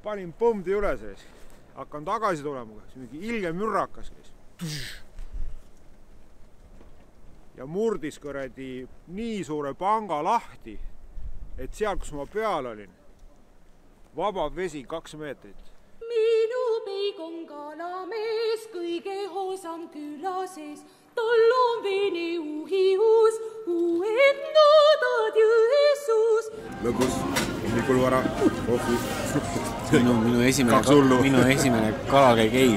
panin põmdi üle sees. Hakkan tagasi tulema, mingi ilge mürrakas käis. Ja murdis kõredi nii suure panga lahti, et seal, kus ma peal olin, vaba vesi 2 meetrit. Minu peig on kalamees, kõige hoosam küla sees. Tal on vene uhius, uuendadad Jõesus. Lõbus, hommikul vara, kohvi. Minu esimene kalakäik ei.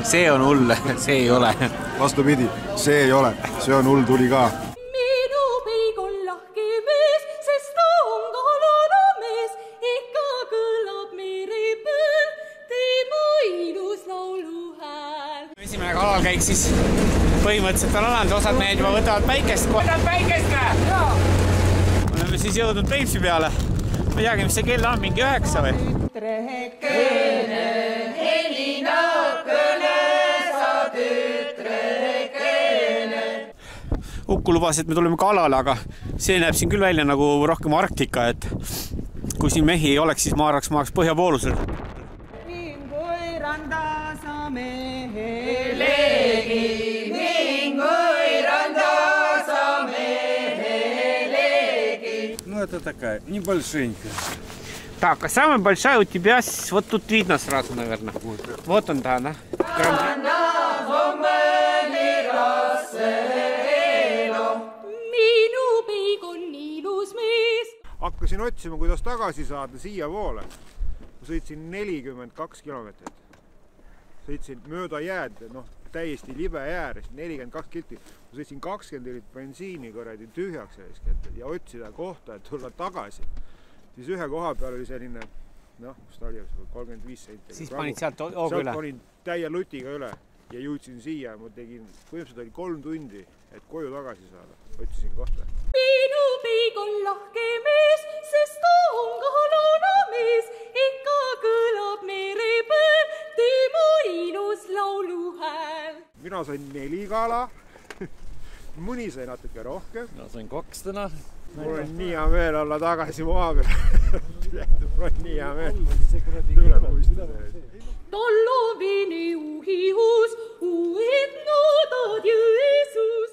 See on hull, see ei ole. Vastupidi, see ei ole, see on hull tuli ka. Minu peig on lahke mees, sest ta on kalalamees. Ikka kõlab mere peal tema ilus lauluhääl. Esimene kalakäik siis põhimõtteliselt on alanud, osad mehed juba võtavad päikest. Võtavad päikest ka? Jaa. Oleme siis jõudnud Peipsi peale. Ma teagi, mis see kell on, mingi 9 või? Tütrekene, helinakene, sa tütrekene. Uku lubas, et me tuleme kalale, aga see näeb siin küll välja nagu rohkem Arktika, et kui siin mehi ei oleks, siis ma arvaks maaks põhjapoolusel. Mingoi randa sa mehelegi, mingoi randa sa mehelegi. Ну, это такая небольшенькая. Так, а самая большая у тебя, вот тут видно сразу, наверное. Вот он, да, она. Minu peig on ilus mees. Hakkasin otsima, kuidas tagasi saada siia poole. Ma sõitsin 42 kilomeetrit. Sõitsin mööda jääd, täiesti libe jäärest, 42 kilti. Ma sõitsin 20 liit bensiini kõredi tühjaks ja otsida kohta, et tulla tagasi. Siis ühe koha peal oli selline, kus ta oli, 35 senti. Siis panid sealt ooga üle? Sealt panin täie lutiga üle ja jõudsin siia. Ma tegin, põhimõtteliselt oli 3 tundi, et koju tagasi saada. Otsisin kohta. Minu peig on lahke mees, sest ta on kalalamees. Ikka kõlab mere peal tema ilus lauluhääl. Mina sain 4 kala. Mõni sai natuke rohkem. Mina sain 2 täna. Mul on nii hea meel olla tagasi maa peal. Mul on nii hea meel. Tal on vene uhius, uuendadad Jõesus.